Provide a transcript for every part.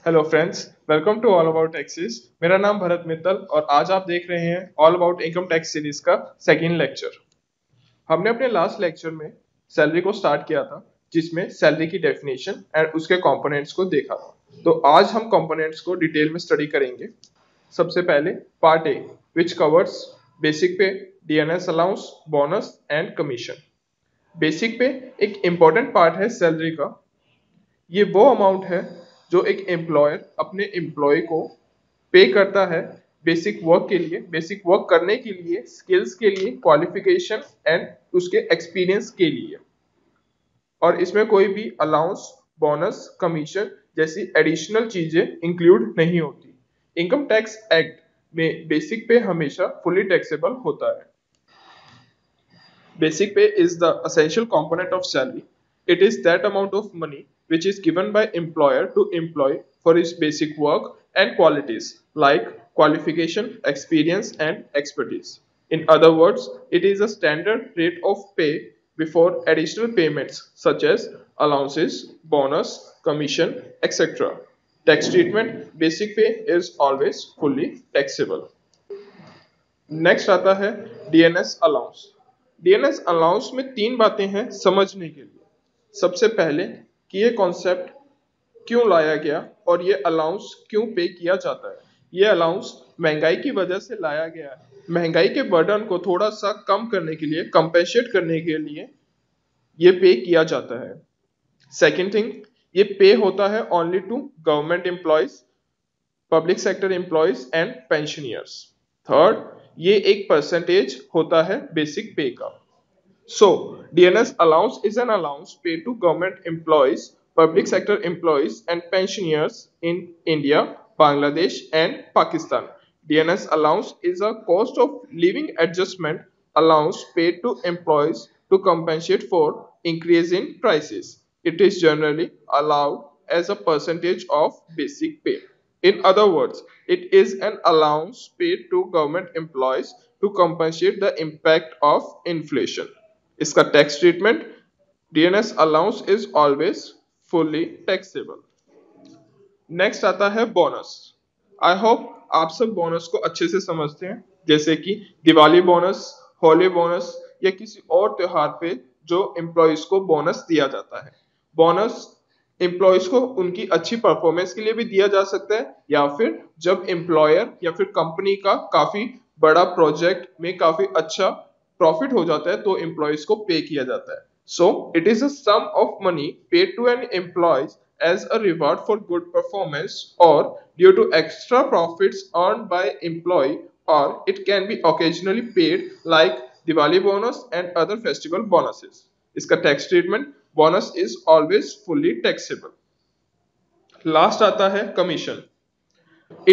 Hello friends, welcome to all about taxes. मेरा नाम भरत मित्तल और आज आप देख रहे हैं all about income tax series का सेकेंड लेक्चर। हमने अपने लास्ट लेक्चर में सैलरी को स्टार्ट किया था, जिसमें सैलरी की डेफिनेशन एंड उसके कंपोनेंट्स को देखा था। तो आज हम कंपोनेंट्स को डिटेल में स्टडी करेंगे। सबसे पहले part A, which covers basic pay, DNS allowance, bonus and commission. Basic pay एक इम्पॉर्टेंट पार्ट है सैलरी का। ये वो अमाउंट है जो एक एम्प्लॉयर अपने एम्प्लॉय को पे करता है बेसिक वर्क के लिए, बेसिक वर्क करने के लिए, स्किल्स के लिए, क्वालिफिकेशन एंड उसके एक्सपीरियंस के लिए। और इसमें कोई भी अलाउंस, बोनस, कमीशन जैसी एडिशनल चीजें इंक्लूड नहीं होती। इनकम टैक्स एक्ट में बेसिक पे हमेशा फुली टैक्सेबल होता है। Basic pay is the essential component of salary. It is that amount of money which is given by employer to employee for his basic work and qualities like qualification, experience and expertise. In other words, it is a standard rate of pay before additional payments such as allowances, bonus, commission, etc. Tax treatment, basic pay is always fully taxable. Next आता है DNS allowance. DNS allowance में तीन बातें हैं समझने के लिए। सबसे पहले कि ये कॉन्सेप्ट क्यों लाया गया और ये अलाउंस क्यों पे किया जाता है। ये अलाउंस महंगाई की वजह से लाया गया है। महंगाई के बर्डन को थोड़ा सा कम करने के लिए, कंपेंसेट करने के लिए ये पे किया जाता है। सेकेंड थिंग, ये पे होता है only to government employees, public sector employees and pensioners. Third, ये एक परसेंटेज होता है बेसिक पे का। So DNS allowance is an allowance paid to government employees, public sector employees and pensioners in India, Bangladesh and Pakistan. DNS allowance is a cost of living adjustment allowance paid to employees to compensate for increase in prices. It is generally allowed as a percentage of basic pay. In other words, it is an allowance paid to government employees to compensate the impact of inflation. इसका tax treatment, DNS allowance is always fully taxable. Next आता है bonus. I hope आप सब bonus को अच्छे से समझते हैं, जैसे कि दिवाली बोनस, होली बोनस या किसी और त्योहार पे जो एम्प्लॉयज को बोनस दिया जाता है। बोनस एम्प्लॉयज को उनकी अच्छी परफॉर्मेंस के लिए भी दिया जा सकता है, या फिर जब एम्प्लॉयर या फिर कंपनी का काफी बड़ा प्रोजेक्ट में काफी अच्छा प्रॉफिट हो जाता है तो एम्प्लॉयज को पे किया जाता है। So it is a sum of money paid to an employees as a reward for good performance or due to extra profits earned by employee, or it can be occasionally paid like Diwali bonus and other festival bonuses. इसका tax treatment, bonus is always fully taxable. Last आता है commission.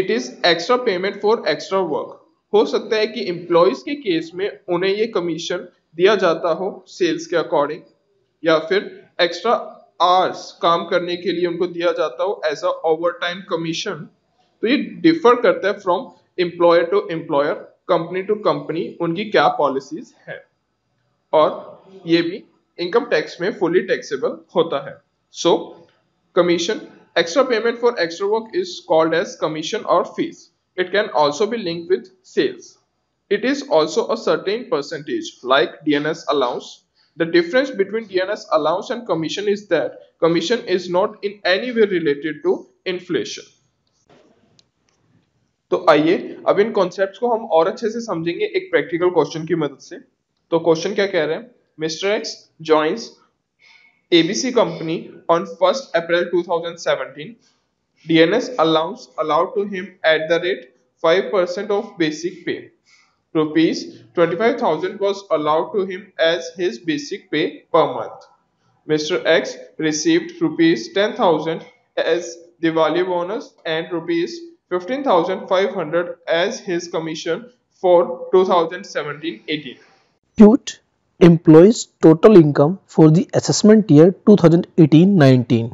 It is extra payment for extra work. हो सकता है कि employees के case में उन्हें ये कमीशन दिया जाता हो सेल्स के अकॉर्डिंग, या फिर एक्स्ट्रा आवर्स काम करने के लिए उनको दिया जाता हो as a overtime commission. तो ये डिफर करता है from employer to employer, company to company, उनकी क्या पॉलिसीज है। और ये भी इनकम टैक्स में फुली टैक्सेबल होता है। So commission, extra payment for extra work is called as commission or fees. It can also be linked with sales. It is also a certain percentage like DNS allowance. The difference between DNS allowance and commission is that commission is not in any way related to inflation. तो आइए अब इन concepts को हम और अच्छे से समझेंगे एक प्रैक्टिकल क्वेश्चन की मदद से। तो क्वेश्चन क्या कह रहे हैं, mister x joins ABC company on 1st April 2017. DNS allowance allowed to him at the rate 5% of basic pay. Rupees 25,000 was allowed to him as his basic pay per month. Mr. X received rupees 10,000 as Diwali bonus and rupees 15,500 as his commission for 2017-18. Compute employees' total income for the assessment year 2018-19.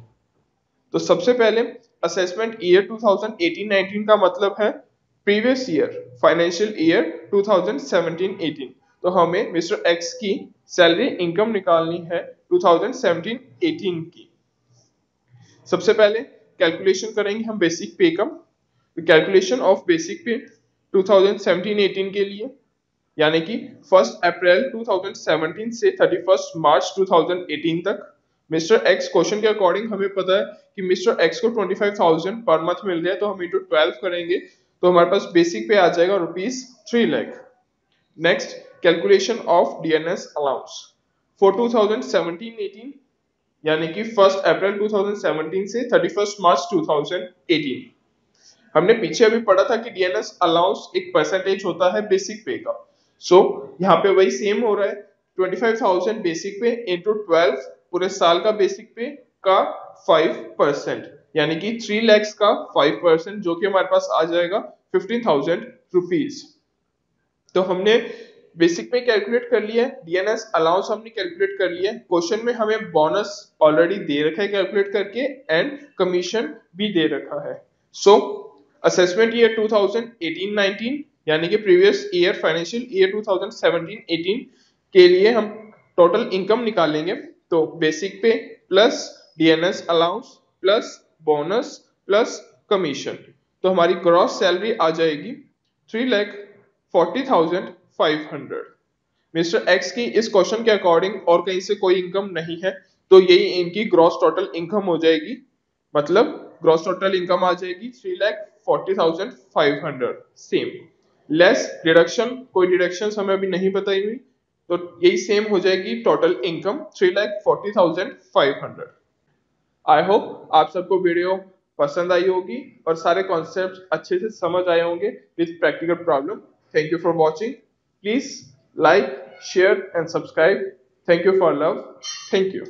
तो सबसे पहले assessment year 2018-19 का मतलब है previous year, financial year 2017-18। तो हमें mister x की salary income निकालनी है 2017-18 की। सबसे पहले कैलकुलेशन करेंगे हम बेसिक पे का, कैलकुलेशन ऑफ बेसिक पे 2017-18 के लिए, यानी कि 1 अप्रैल 2017 से 31 मार्च 2018 तक। मिस्टर एक्स क्वेश्चन के अकॉर्डिंग हमें पता है कि मिस्टर एक्स को 25,000 पर मंथ मिल रहा है, तो हम इंटू 12 करेंगे तो हमारे पास बेसिक पे आ जाएगा ₹3 lakh. Next, calculation of DNS allowance for 2017-18, यानी कि 1 अप्रैल 2017 से 31 मार्च 2018। हमने पीछे अभी पढ़ा था कि डीएनएस अलाउंस एक परसेंटेज होता है बेसिक पे का। सो यहाँ पे वही सेम हो रहा है, 25,000 बेसिक पे इंटू 12 पूरे साल का बेसिक पे का 5%, यानी कि 3 lakhs का 5%, जो कि हमारे पास आ जाएगा ₹15,000। तो हमने बेसिक पे कैलकुलेट कर लिया है, डीएनएस अलाउंस हमने कैलकुलेट कर लिया है। क्वेश्चन में हमें बोनस ऑलरेडी दे रखा है कैलकुलेट करके, एंड कमीशन भी दे रखा है। सो असेसमेंट ईयर 2018-19, यानी कि प्रीवियस ईयर फाइनेंशियल ईयर 2017-18 के लिए हम टोटल इनकम निकालेंगे। तो बेसिक पे plus DNS allowance plus bonus plus commission, तो हमारी ग्रॉस सैलरी आ जाएगी 3,40,500। मिस्टर एक्स की इस क्वेश्चन के अकॉर्डिंग और कहीं से कोई इनकम नहीं है, तो यही इनकी ग्रॉस टोटल इनकम हो जाएगी। मतलब ग्रॉस टोटल इनकम आ जाएगी 3,40,500, सेम लेस डिडक्शन, कोई डिडक्शन हमें अभी नहीं बताई हुई, तो यही सेम हो जाएगी टोटल इनकम 3,40,500। आई होप आप सबको वीडियो पसंद आई होगी और सारे कॉन्सेप्ट अच्छे से समझ आए होंगे with practical problem. Thank you for watching. Please like, share and subscribe. Thank you for love. Thank you.